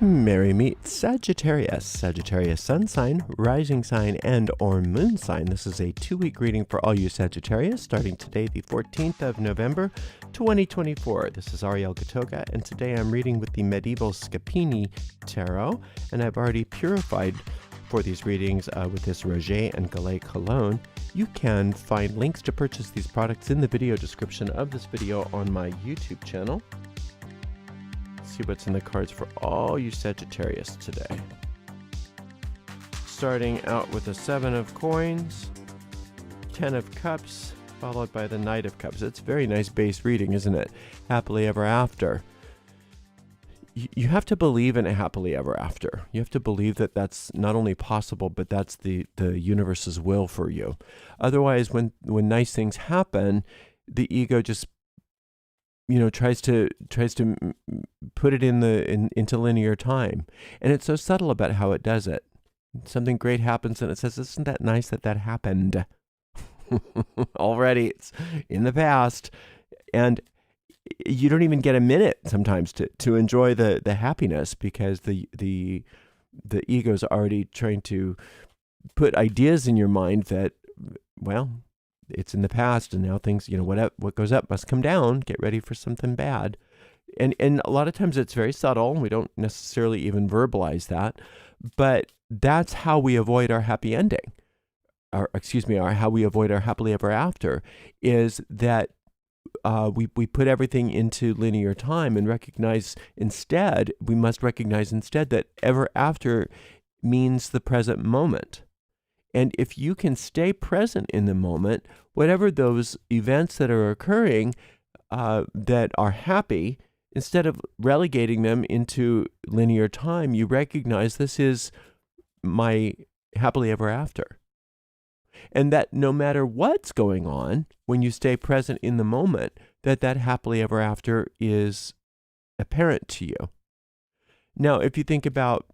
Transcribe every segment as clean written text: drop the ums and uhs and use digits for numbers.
Merry meet Sagittarius. Sagittarius sun sign, rising sign, and or moon sign. This is a 2-week reading for all you Sagittarius, starting today, the 14th of November, 2024. This is Ariel, and today I'm reading with the Medieval Scapini Tarot, and I've already purified for these readings with this Roger and Gallet cologne. You can find links to purchase these products in the video description of this video on my YouTube channel. See what's in the cards for all you Sagittarius today. Starting out with the 7 of coins, 10 of cups, followed by the Knight of Cups. It's a very nice base reading, isn't it? Happily ever after. You have to believe in a happily ever after. You have to believe that that's not only possible, but that's the universe's will for you. Otherwise, when nice things happen, the ego just tries to put it into linear time, and it's so subtle about how it does it. Something great happens, and it says, "Isn't that nice that happened?" Already, it's in the past, and you don't even get a minute sometimes to enjoy the happiness, because the ego's already trying to put ideas in your mind that, well, it's in the past, and now things, what goes up must come down. Get ready for something bad. And a lot of times it's very subtle. We don't necessarily even verbalize that, but that's how we avoid our happy ending. How we avoid our happily ever after is that we put everything into linear time and we must recognize instead that ever after means the present moment. And if you can stay present in the moment, whatever those events that are occurring that are happy, instead of relegating them into linear time, you recognize this is my happily ever after. And that no matter what's going on, when you stay present in the moment, that happily ever after is apparent to you. Now, if you think about,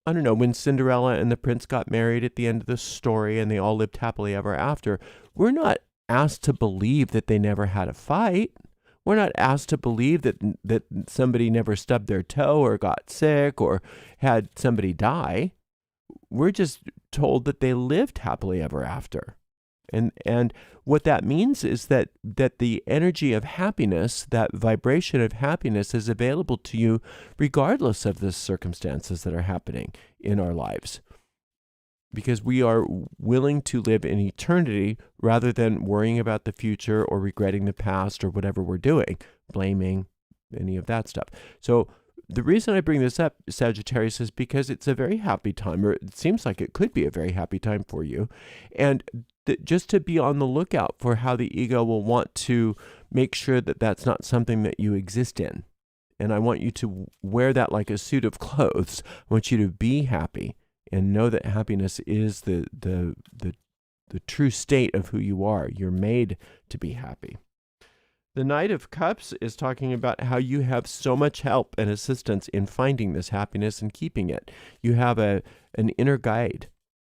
I don't know, when Cinderella and the prince got married at the end of the story and they all lived happily ever after, we're not asked to believe that they never had a fight. We're not asked to believe that somebody never stubbed their toe or got sick or had somebody die. We're just told that they lived happily ever after. And what that means is that the energy of happiness, that vibration of happiness, is available to you regardless of the circumstances that are happening in our lives. Because we are willing to live in eternity rather than worrying about the future or regretting the past or whatever we're doing, blaming, any of that stuff. So the reason I bring this up, Sagittarius, is because it's a very happy time, or it seems like it could be a very happy time for you. And just to be on the lookout for how the ego will want to make sure that that's not something that you exist in. And I want you to wear that like a suit of clothes. I want you to be happy and know that happiness is the true state of who you are. You're made to be happy. The Knight of Cups is talking about how you have so much help and assistance in finding this happiness and keeping it. You have an inner guide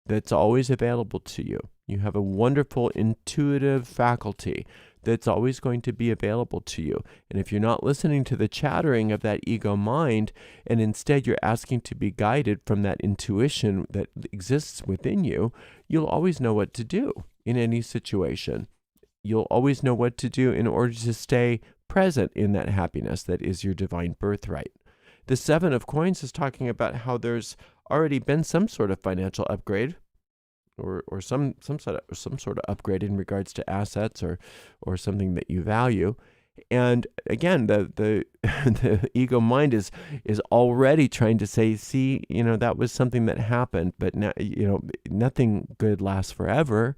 that's always available to you. You have a wonderful intuitive faculty that's always going to be available to you. And if you're not listening to the chattering of that ego mind, and instead you're asking to be guided from that intuition that exists within you, you'll always know what to do in any situation. You'll always know what to do in order to stay present in that happiness that is your divine birthright. The 7 of coins is talking about how there's already been some sort of financial upgrade, or some sort of upgrade in regards to assets or something that you value. And again, the ego mind is already trying to say, see, that was something that happened, but now, nothing good lasts forever.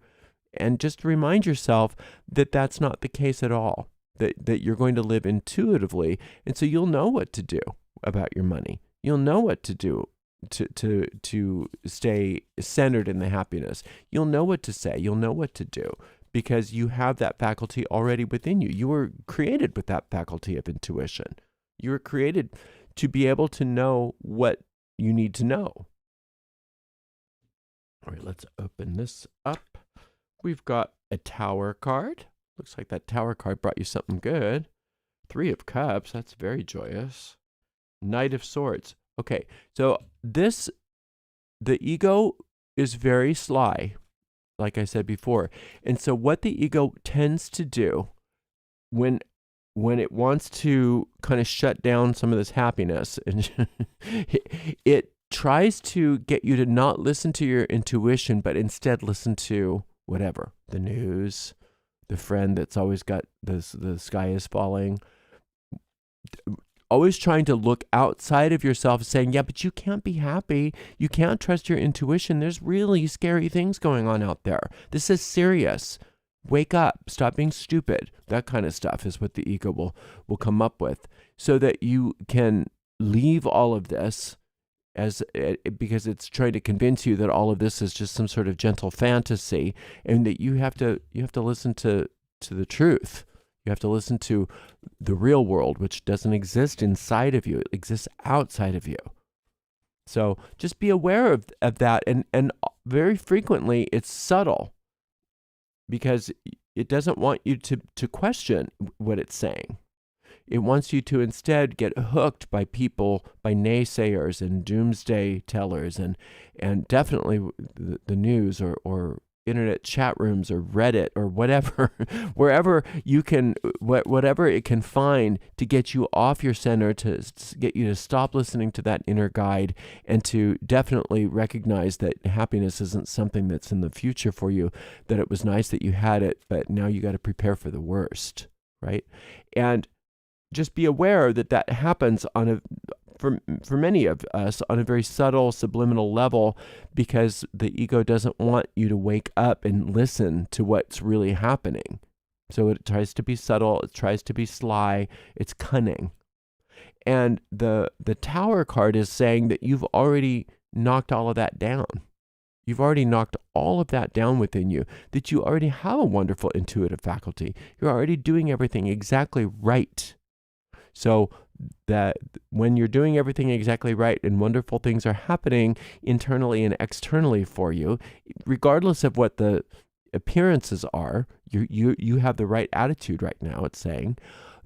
And just remind yourself that that's not the case at all, that you're going to live intuitively. And so you'll know what to do about your money. You'll know what to do to stay centered in the happiness. You'll know what to say. You'll know what to do because you have that faculty already within you. You were created with that faculty of intuition. You were created to be able to know what you need to know. All right, let's open this up. We've got a Tower card. Looks like that Tower card brought you something good. 3 of Cups, that's very joyous. Knight of Swords. Okay, so the ego is very sly, like I said before. And so what the ego tends to do when it wants to kind of shut down some of this happiness, and it tries to get you to not listen to your intuition, but instead listen to whatever, the news, the friend that's always got the sky is falling, always trying to look outside of yourself, saying, yeah, but you can't be happy. You can't trust your intuition. There's really scary things going on out there. This is serious. Wake up, stop being stupid. That kind of stuff is what the ego will come up with, so that you can leave all of this because it's trying to convince you that all of this is just some sort of gentle fantasy, and that you have to listen to the truth. You have to listen to the real world, which doesn't exist inside of you. It exists outside of you. So just be aware of that. And very frequently it's subtle, because it doesn't want you to question what it's saying. It wants you to instead get hooked by people, by naysayers and doomsday tellers, and definitely the news or internet chat rooms or Reddit or whatever, wherever you can, whatever it can find to get you off your center, to get you to stop listening to that inner guide, and to definitely recognize that happiness isn't something that's in the future for you, that it was nice that you had it, but now you got to prepare for the worst, right? And just be aware that happens for many of us on a very subtle, subliminal level, because the ego doesn't want you to wake up and listen to what's really happening. So it tries to be subtle, it tries to be sly, it's cunning. And the Tower card is saying that you've already knocked all of that down. You've already knocked all of that down within you, that you already have a wonderful intuitive faculty. You're already doing everything exactly right. So that when you're doing everything exactly right and wonderful things are happening internally and externally for you, regardless of what the appearances are, you have the right attitude right now, it's saying.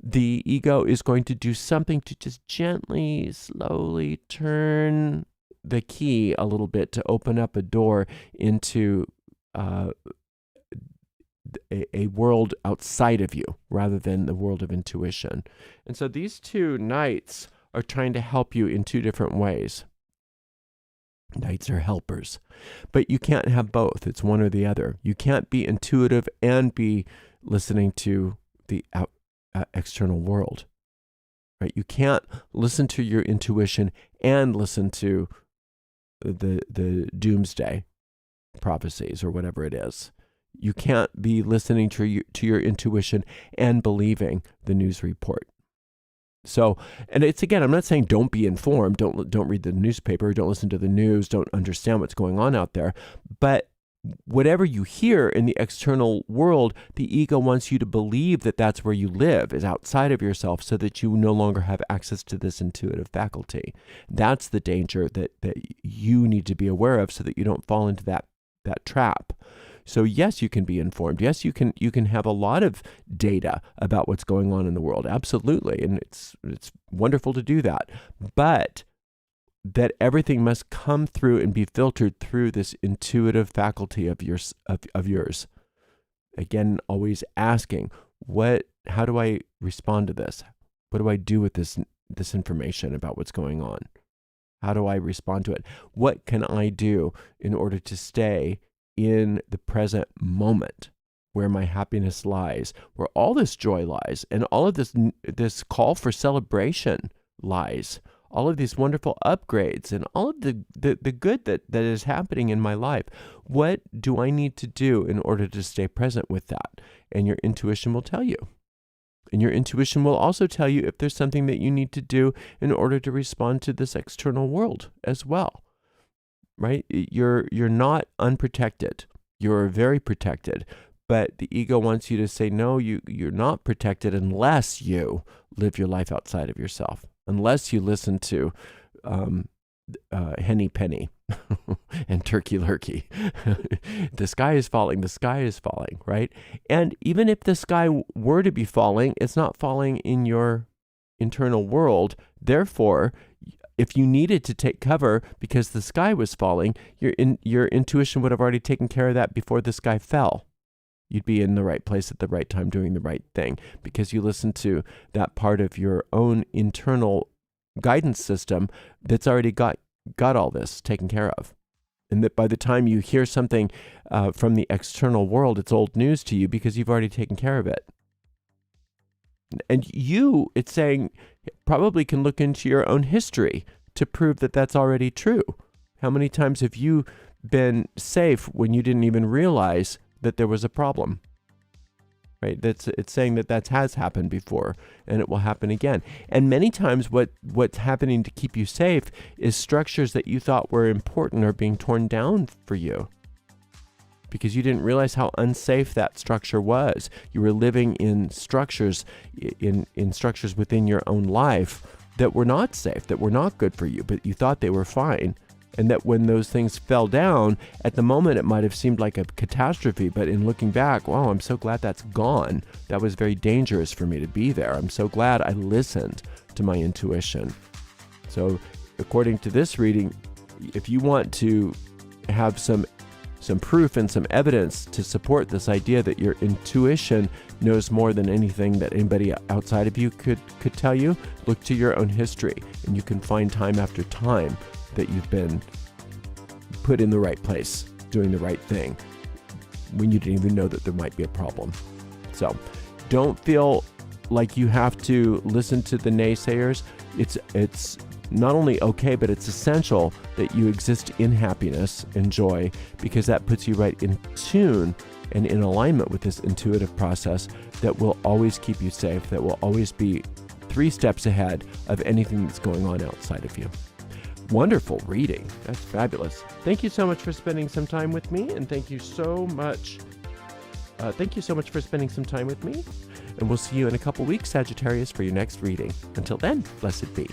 The ego is going to do something to just gently, slowly turn the key a little bit to open up a door into a world outside of you, rather than the world of intuition. And so these two knights are trying to help you in two different ways. Knights are helpers, but you can't have both. It's one or the other. You can't be intuitive and be listening to the external world, right? You can't listen to your intuition and listen to the doomsday prophecies or whatever it is. You can't be listening to your intuition and believing the news report. So, and it's, again, I'm not saying don't be informed, don't read the newspaper, don't listen to the news, don't understand what's going on out there. But whatever you hear in the external world, the ego wants you to believe that that's where you live, is outside of yourself, so that you no longer have access to this intuitive faculty. That's the danger that you need to be aware of, so that you don't fall into that trap. So yes, you can be informed. Yes, you can have a lot of data about what's going on in the world. Absolutely. And it's wonderful to do that. But that everything must come through and be filtered through this intuitive faculty of yours. Again, always asking, how do I respond to this? What do I do with this information about what's going on? How do I respond to it? What can I do in order to stay in the present moment, where my happiness lies, where all this joy lies, and all of this call for celebration lies, all of these wonderful upgrades, and all of the good that is happening in my life? What do I need to do in order to stay present with that? And your intuition will tell you. And your intuition will also tell you if there's something that you need to do in order to respond to this external world as well. Right? You're not unprotected. You're very protected. But the ego wants you to say, no, you're not protected unless you live your life outside of yourself. Unless you listen to Henny Penny and Turkey Lurkey. The sky is falling, right? And even if the sky were to be falling, it's not falling in your internal world. Therefore, if you needed to take cover because the sky was falling, your intuition would have already taken care of that before the sky fell. You'd be in the right place at the right time doing the right thing because you listen to that part of your own internal guidance system that's already got all this taken care of. And that by the time you hear something from the external world, it's old news to you because you've already taken care of it. And you, it's saying, probably can look into your own history to prove that that's already true. How many times have you been safe when you didn't even realize that there was a problem? Right? It's saying that has happened before and it will happen again. And many times what's happening to keep you safe is structures that you thought were important are being torn down for you because you didn't realize how unsafe that structure was. You were living in structures structures within your own life that were not safe, that were not good for you, but you thought they were fine. And that when those things fell down, at the moment it might have seemed like a catastrophe, but in looking back, wow, I'm so glad that's gone. That was very dangerous for me to be there. I'm so glad I listened to my intuition. So according to this reading, if you want to have some proof and some evidence to support this idea that your intuition knows more than anything that anybody outside of you could tell you, look to your own history, and you can find time after time that you've been put in the right place, doing the right thing, when you didn't even know that there might be a problem. So don't feel like you have to listen to the naysayers. It's not only okay, but it's essential that you exist in happiness and joy, because that puts you right in tune and in alignment with this intuitive process that will always keep you safe, that will always be 3 steps ahead of anything that's going on outside of you. Wonderful reading. That's fabulous. Thank you so much for spending some time with me, and thank you so much for spending some time with me. And we'll see you in a couple weeks, Sagittarius, for your next reading. Until then, blessed be.